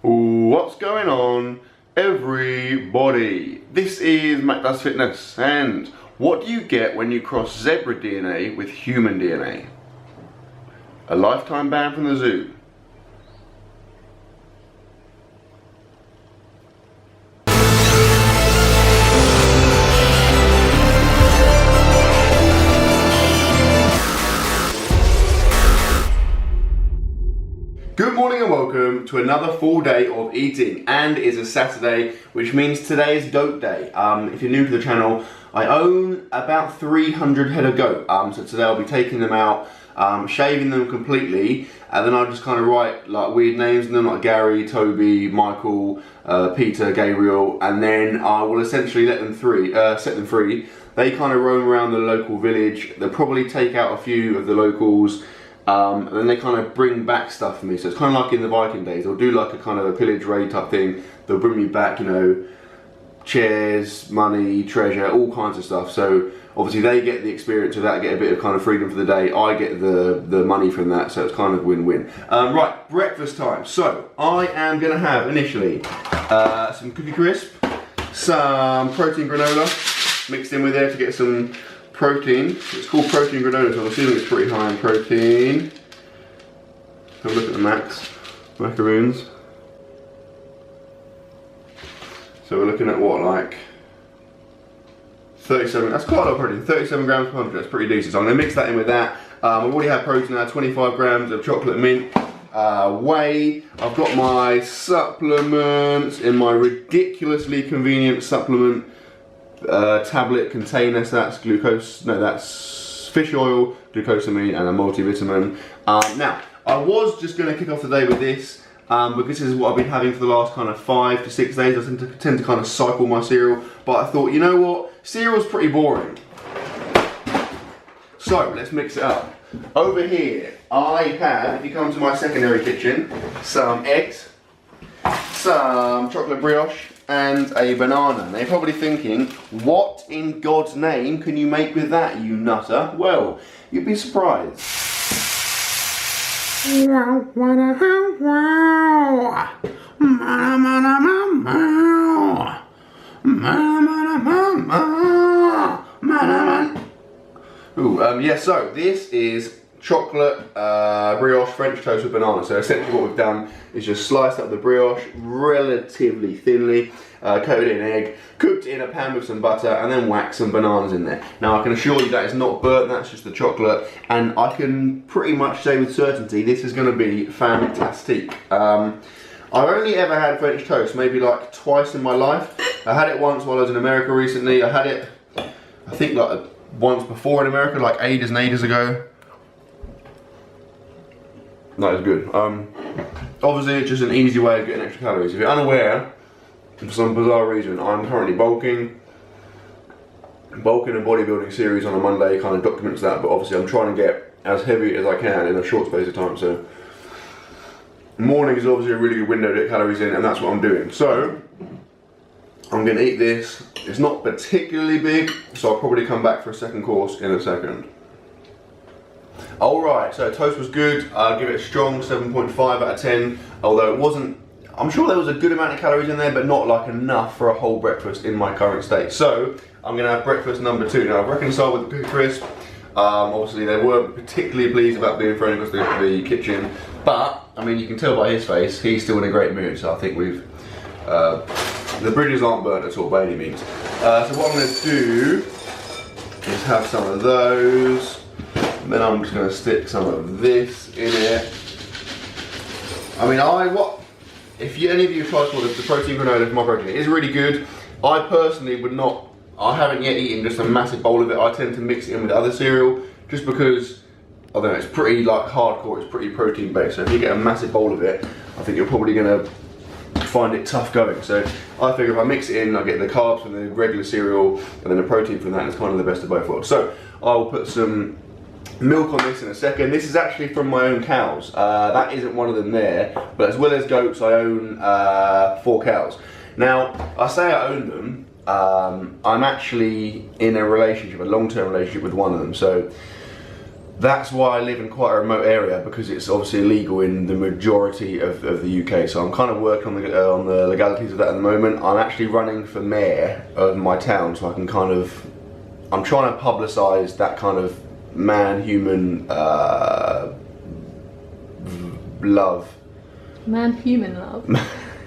What's going on, everybody? This is Mattdoesfitness, and what do you get when you cross zebra DNA with human DNA? A lifetime ban from the zoo. Good morning and welcome to another full day of eating, and it's a Saturday, which means today is goat day. If you're new to the channel, I own about 300 head of goat, so today I'll be taking them out, shaving them completely, and then I'll just kind of write like weird names in them, like Gary, Toby, Michael, Peter, Gabriel, and then I will essentially set them free. They kind of roam around the local village. They'll probably take out a few of the locals, and then they kind of bring back stuff for me. So it's kind of like in the Viking days. They'll do like a kind of a pillage raid type thing. They'll bring me back, you know, chairs, money, treasure, all kinds of stuff. So obviously they get the experience of that, get a bit of kind of freedom for the day. I get the money from that, so it's kind of win-win. Right, breakfast time. So I am going to have initially some Cookie Crisp, some protein granola mixed in with there to get some protein. It's called protein granola, so I'm assuming it's pretty high in protein. Have a look at the macaroons. So we're looking at what, like 37, that's quite a lot of protein, 37 grams per 100, that's pretty decent. So I'm going to mix that in with that. I've already had protein now, 25 grams of chocolate mint, whey. I've got my supplements in my ridiculously convenient supplement tablet container, so that's that's fish oil, glucosamine, and a multivitamin. Now, I was just going to kick off the day with this, because this is what I've been having for the last kind of 5 to 6 days. I tend to kind of cycle my cereal, but I thought, you know what, cereal's pretty boring. So, let's mix it up. Over here, I have, if you come to my secondary kitchen, some eggs, some chocolate brioche, and a banana. Now you're probably thinking, what in God's name can you make with that, you nutter? Well, you'd be surprised. Yeah, so this is chocolate brioche French toast with banana. So essentially what we've done is just sliced up the brioche relatively thinly, coated it in egg, cooked it in a pan with some butter, and then whacked some bananas in there. Now I can assure you that it's not burnt, that's just the chocolate, and I can pretty much say with certainty this is going to be fantastic. I've only ever had French toast maybe like twice in my life. I had it once while I was in America recently. I had it, I think, like once before in America, like ages and ages ago. That is good. Obviously it's just an easy way of getting extra calories. If you're unaware, for some bizarre reason, I'm currently bulking. Bulking and bodybuilding series on a Monday kind of documents that, but obviously I'm trying to get as heavy as I can in a short space of time, so morning is obviously a really good window to get calories in, and that's what I'm doing. So I'm going to eat this. It's not particularly big, so I'll probably come back for a second course in a second. Alright, so toast was good. I'll give it a strong 7.5 out of 10, although it wasn't, I'm sure there was a good amount of calories in there, but not like enough for a whole breakfast in my current state. So I'm going to have breakfast number 2. Now I've reconciled with the Cookie Crisp. Obviously they weren't particularly pleased about being thrown across the kitchen, but I mean you can tell by his face, he's still in a great mood, so I think we've, the bridges aren't burnt at all by any means. So what I'm going to do is have some of those. And then I'm just going to stick some of this in here. I mean, if any of you tried the protein granola for my protein, it is really good. I personally would not, I haven't yet eaten just a massive bowl of it. I tend to mix it in with other cereal, just because, I don't know, it's pretty like hardcore, it's pretty protein based. So if you get a massive bowl of it, I think you're probably going to find it tough going. So I figure if I mix it in, I get the carbs from the regular cereal, and then the protein from that, and it's kind of the best of both worlds. So I'll put some milk on this in a second. This is actually from my own cows. That isn't one of them there, but as well as goats, I own 4 cows. Now, I say I own them, I'm actually in a relationship, a long-term relationship with one of them. So That's why I live in quite a remote area, because it's obviously illegal in the majority of the UK. So I'm kind of working on the legalities of that at the moment. I'm actually running for mayor of my town, so I can kind of, I'm trying to publicise that kind of man-human love. Man-human love?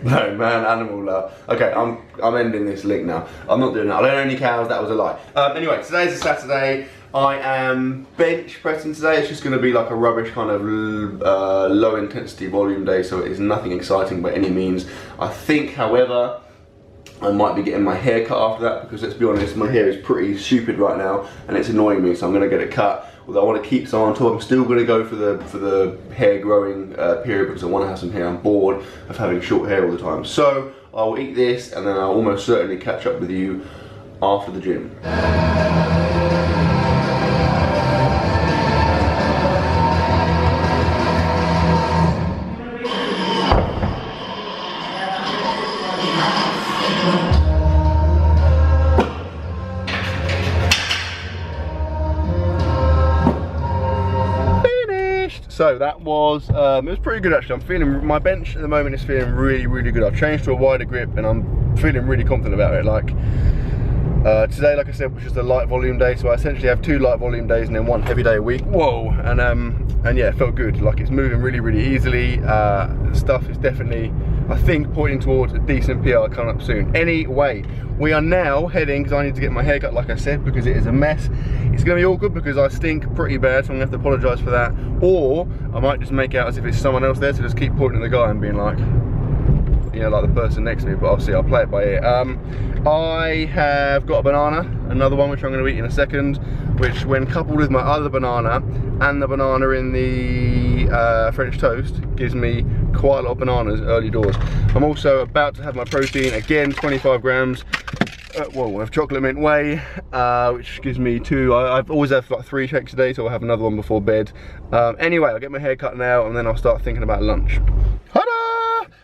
No, man-animal love. Okay, I'm ending this link now. I'm not doing that. I don't own any cows, that was a lie. Anyway, today's a Saturday. I am bench pressing today. It's just going to be like a rubbish kind of low intensity volume day, so it is nothing exciting by any means. I think, however, I might be getting my hair cut after that, because let's be honest, my hair is pretty stupid right now and it's annoying me, so I'm going to get it cut. Although I want to keep some on top, I'm still going to go for the hair growing period, because I want to have some hair. I'm bored of having short hair all the time. So I'll eat this and then I'll almost certainly catch up with you after the gym. So that was, it was pretty good actually. I'm feeling, my bench at the moment is feeling really, really good. I've changed to a wider grip and I'm feeling really confident about it. Like, today, like I said, was just a light volume day, so I essentially have 2 light volume days and then 1 heavy day a week. Whoa, and yeah, it felt good. Like, it's moving really, really easily. Stuff is definitely, I think, pointing towards a decent PR coming up soon. Anyway, we are now heading, because I need to get my hair cut, like I said, because it is a mess. It's going to be awkward because I stink pretty bad, so I'm going to have to apologise for that. Or I might just make out as if it's someone else there, so just keep pointing at the guy and being like, you know, like the person next to me, but obviously I'll play it by ear. I have got a banana, another one which I'm going to eat in a second, which when coupled with my other banana and the banana in the French toast gives me quite a lot of bananas early doors. I'm also about to have my protein, again 25 grams, of chocolate mint whey, which gives me 2, I've always had like 3 shakes a day, so I'll have another one before bed. Anyway, I'll get my hair cut now and then I'll start thinking about lunch.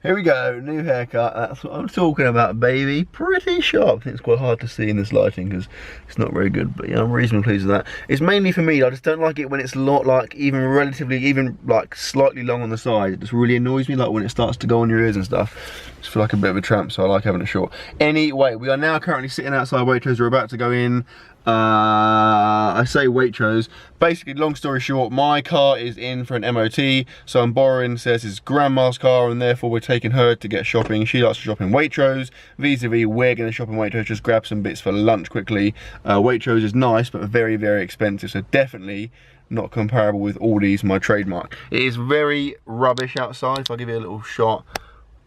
Here we go, new haircut, that's what I'm talking about, baby. Pretty sharp. I think it's quite hard to see in this lighting because it's not very good, but yeah, I'm reasonably pleased with that. It's mainly for me, I just don't like it when it's not like even like slightly long on the side. It just really annoys me, like when it starts to go on your ears and stuff. I just feel like a bit of a tramp, so I like having it short. Anyway, we are now currently sitting outside Waitrose. We're about to go in. I say Waitrose. Basically, long story short, my car is in for an MOT, so I'm borrowing Sarah's grandma's car, and therefore we're taking her to get shopping. She likes to shop in Waitrose. Vis-a-vis, we're going to shop in Waitrose, just grab some bits for lunch quickly. Waitrose is nice, but very, very expensive, so definitely not comparable with Aldi's, my trademark. It is very rubbish outside. If I give you a little shot.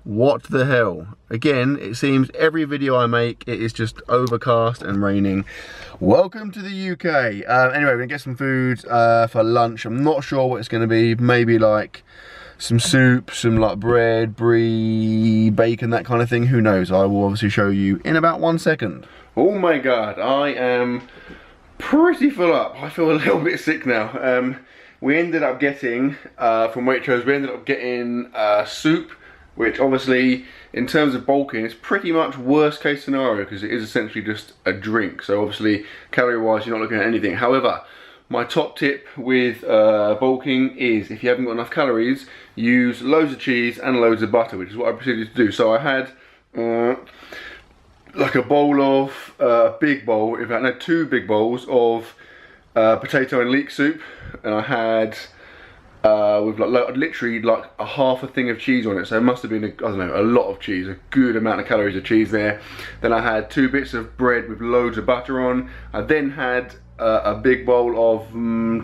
What the hell? Again, it seems every video I make, it is just overcast and raining. Welcome to the UK. Anyway, we're gonna get some food for lunch. I'm not sure what it's gonna be. Maybe like some soup, some like bread, brie, bacon, that kind of thing. Who knows? I will obviously show you in about 1 second. Oh my God, I am pretty full up. I feel a little bit sick now. We ended up getting, from Waitrose, we ended up getting soup, which obviously, in terms of bulking, is pretty much worst case scenario because it is essentially just a drink. So obviously, calorie-wise, you're not looking at anything. However, my top tip with bulking is, if you haven't got enough calories, use loads of cheese and loads of butter, which is what I proceeded to do. So I had like a bowl of, a big bowl, in fact, no, 2 big bowls of potato and leek soup, and I had with like literally like a half a thing of cheese on it, so it must have been I don't know, a lot of cheese, a good amount of calories of cheese there. Then I had 2 bits of bread with loads of butter on. I then had a big bowl of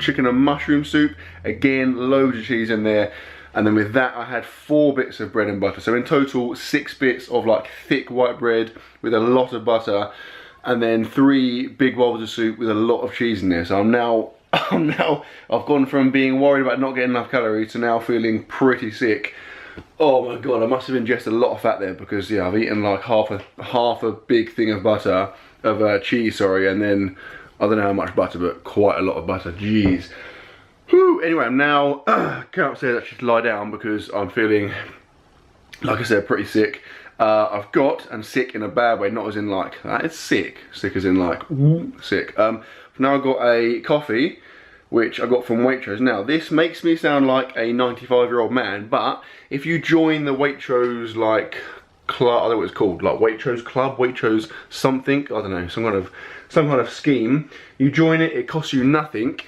chicken and mushroom soup, again loads of cheese in there. And then with that I had 4 bits of bread and butter, so in total 6 bits of like thick white bread with a lot of butter, and then 3 big bowls of soup with a lot of cheese in there. So I've gone from being worried about not getting enough calories to now feeling pretty sick. Oh my God, I must have ingested a lot of fat there, because yeah, I've eaten like half a big thing of butter, of cheese, sorry, and then I don't know how much butter, but quite a lot of butter. Jeez. Whew. Anyway, I'm now going upstairs actually to lie down because I'm feeling, like I said, pretty sick. I've got, and sick in a bad way, not as in like, that is sick, sick as in like, sick. Now I've got a coffee, which I got from Waitrose. Now, this makes me sound like a 95-year-old man, but if you join the Waitrose, like, club, I don't know what it's called, like Waitrose Club, Waitrose something, I don't know, some kind of scheme, you join it, it costs you nothing.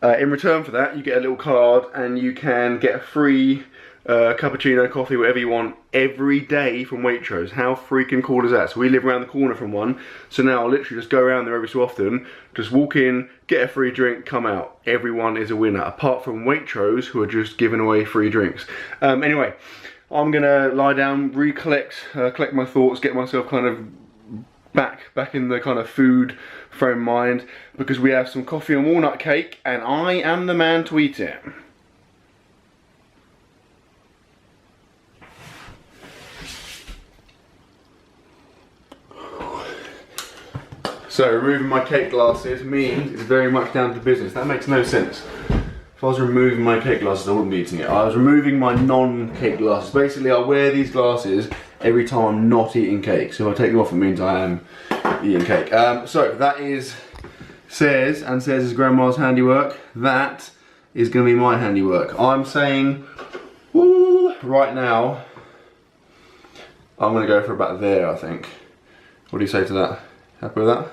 In return for that, you get a little card and you can get a free cappuccino, coffee, whatever you want, every day from Waitrose. How freaking cool is that? So we live around the corner from one, so now I'll literally just go around there every so often, just walk in, get a free drink, come out. Everyone is a winner, apart from Waitrose, who are just giving away free drinks. Anyway, I'm gonna lie down, collect my thoughts, get myself kind of back in the kind of food frame mind, because we have some coffee and walnut cake, and I am the man to eat it. So removing my cake glasses means it's very much down to business. That makes no sense. If I was removing my cake glasses, I wouldn't be eating it. I was removing my non-cake glasses. Basically, I wear these glasses every time I'm not eating cake. So if I take them off, it means I am eating cake. So that is Sarah's and Sarah's grandma's handiwork. That is going to be my handiwork. I'm saying, woo, right now, I'm going to go for about there, I think. What do you say to that? Happy with that?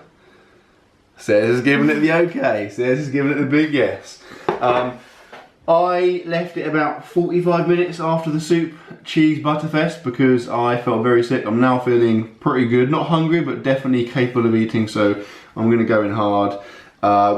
Sarah's giving it the okay. Sarah's giving it the big yes. I left it about 45 minutes after the soup cheese butterfest because I felt very sick. I'm now feeling pretty good. Not hungry, but definitely capable of eating, so I'm going to go in hard.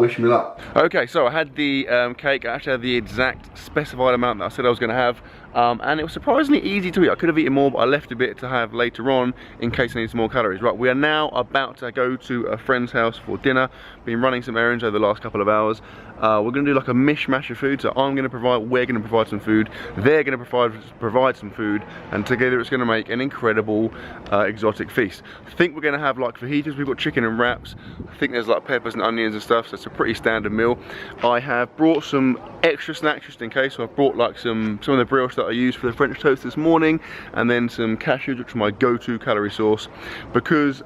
Wish me luck. Okay, so I had the cake. I actually had the exact specified amount that I said I was going to have. And it was surprisingly easy to eat. I could have eaten more, but I left a bit to have later on in case I need some more calories. Right, we are now about to go to a friend's house for dinner. Been running some errands over the last couple of hours. We're going to do like a mishmash of food. So I'm going to provide, we're going to provide some food, they're going to provide some food, and together it's going to make an incredible exotic feast. I think we're going to have like fajitas. We've got chicken and wraps. I think there's like peppers and onions and stuff, so it's a pretty standard meal. I have brought some extra snacks just in case. So I've brought like some of the brioche that I used for the French toast this morning, and then some cashews, which are my go-to calorie source, because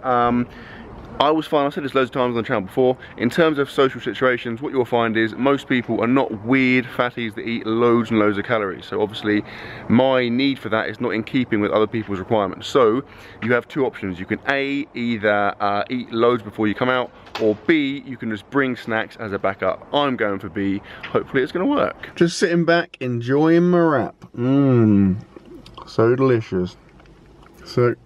I was fine, I've said this loads of times on the channel before, in terms of social situations, what you'll find is most people are not weird fatties that eat loads and loads of calories. So obviously my need for that is not in keeping with other people's requirements. So you have two options. You can A, either eat loads before you come out, or B, you can just bring snacks as a backup. I'm going for B. Hopefully it's going to work. Just sitting back, enjoying my wrap. So delicious. So,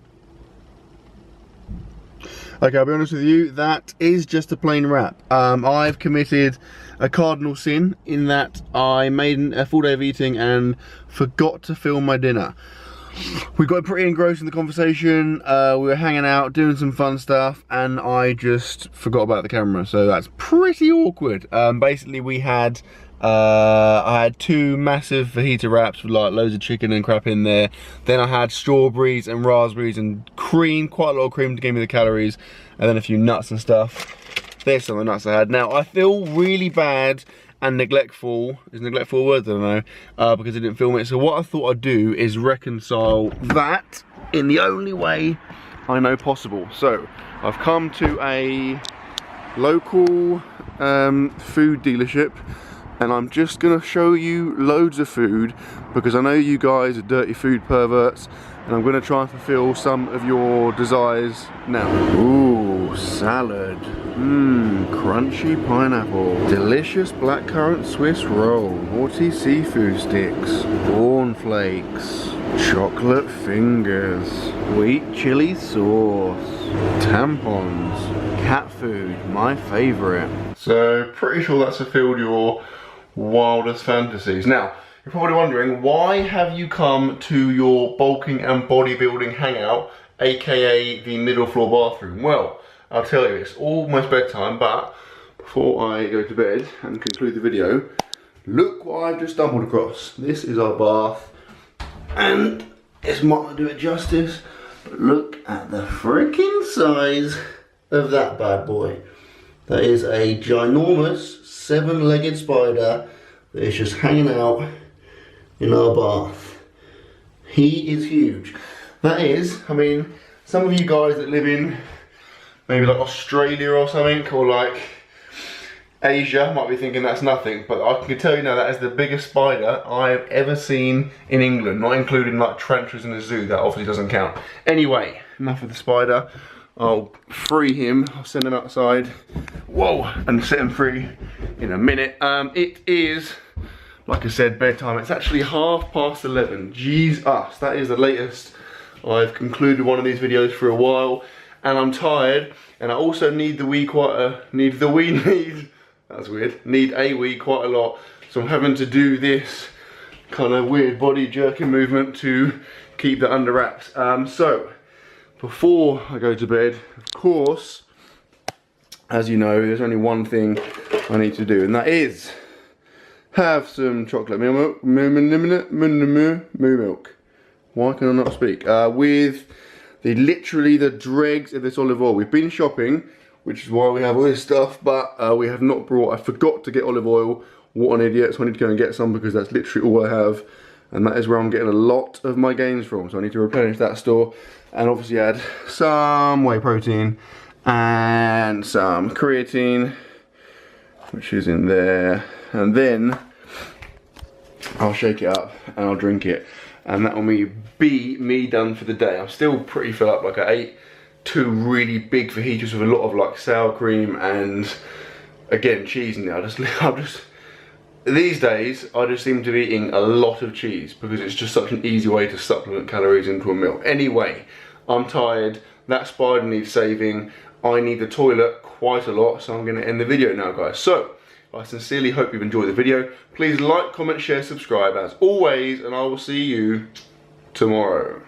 okay, I'll be honest with you, that is just a plain wrap. I've committed a cardinal sin in that I made a full day of eating and forgot to film my dinner. We got pretty engrossed in the conversation, we were hanging out, doing some fun stuff, and I just forgot about the camera, so that's pretty awkward. Basically we had, I had two massive fajita wraps with like loads of chicken and crap in there. Then I had strawberries and raspberries and cream, quite a lot of cream to give me the calories, and then a few nuts and stuff. There's some of the nuts I had. Now I feel really bad and neglectful, is neglectful a word? I don't know, because I didn't film it. So what I thought I'd do is reconcile that in the only way I know possible. So I've come to a local food dealership, and I'm just gonna show you loads of food because I know you guys are dirty food perverts, and I'm gonna try and fulfill some of your desires now. Ooh, salad. Crunchy pineapple. Delicious blackcurrant Swiss roll. Naughty seafood sticks. Corn flakes. Chocolate fingers. Sweet chili sauce. Tampons. Cat food, my favourite. So, pretty sure that's fulfilled your wildest fantasies. Now, you're probably wondering, why have you come to your bulking and bodybuilding hangout, aka the middle floor bathroom? Well, I'll tell you, it's almost bedtime, but before I go to bed and conclude the video, look what I've just stumbled across. This is our bath, and it's not going to do it justice, but look at the freaking size of that bad boy. That is a ginormous 7-legged spider that is just hanging out in our bath. He is huge. That is, I mean, some of you guys that live in maybe like Australia or something, or like Asia might be thinking that's nothing, but I can tell you now that is the biggest spider I've ever seen in England, not including like tarantulas in a zoo. That obviously doesn't count. Anyway, enough of the spider. I'll free him, I'll send him outside, whoa, and set him free in a minute. It is, like I said, bedtime. It's actually 11:30. Jesus, that is the latest I've concluded one of these videos for a while, and I'm tired, and I also need the wee that's weird, need a wee quite a lot, so I'm having to do this kind of weird body jerking movement to keep that under wraps. So, before I go to bed, of course, as you know, there's only one thing I need to do, and that is have some chocolate milk. Why can I not speak? With literally the dregs of this olive oil. We've been shopping, which is why we have all this stuff, but we have not brought, I forgot to get olive oil. What an idiot, so I need to go and get some because that's literally all I have. And that is where I'm getting a lot of my gains from. So I need to replenish that store and obviously add some whey protein and some creatine, which is in there. And then I'll shake it up and I'll drink it. And that will be me done for the day. I'm still pretty full up. Like I ate 2 really big fajitas with a lot of like sour cream and again cheese in there. These days, I just seem to be eating a lot of cheese because it's just such an easy way to supplement calories into a meal. Anyway, I'm tired, that spider needs saving, I need the toilet quite a lot, so I'm going to end the video now, guys. So, I sincerely hope you've enjoyed the video. Please like, comment, share, subscribe as always, and I will see you tomorrow.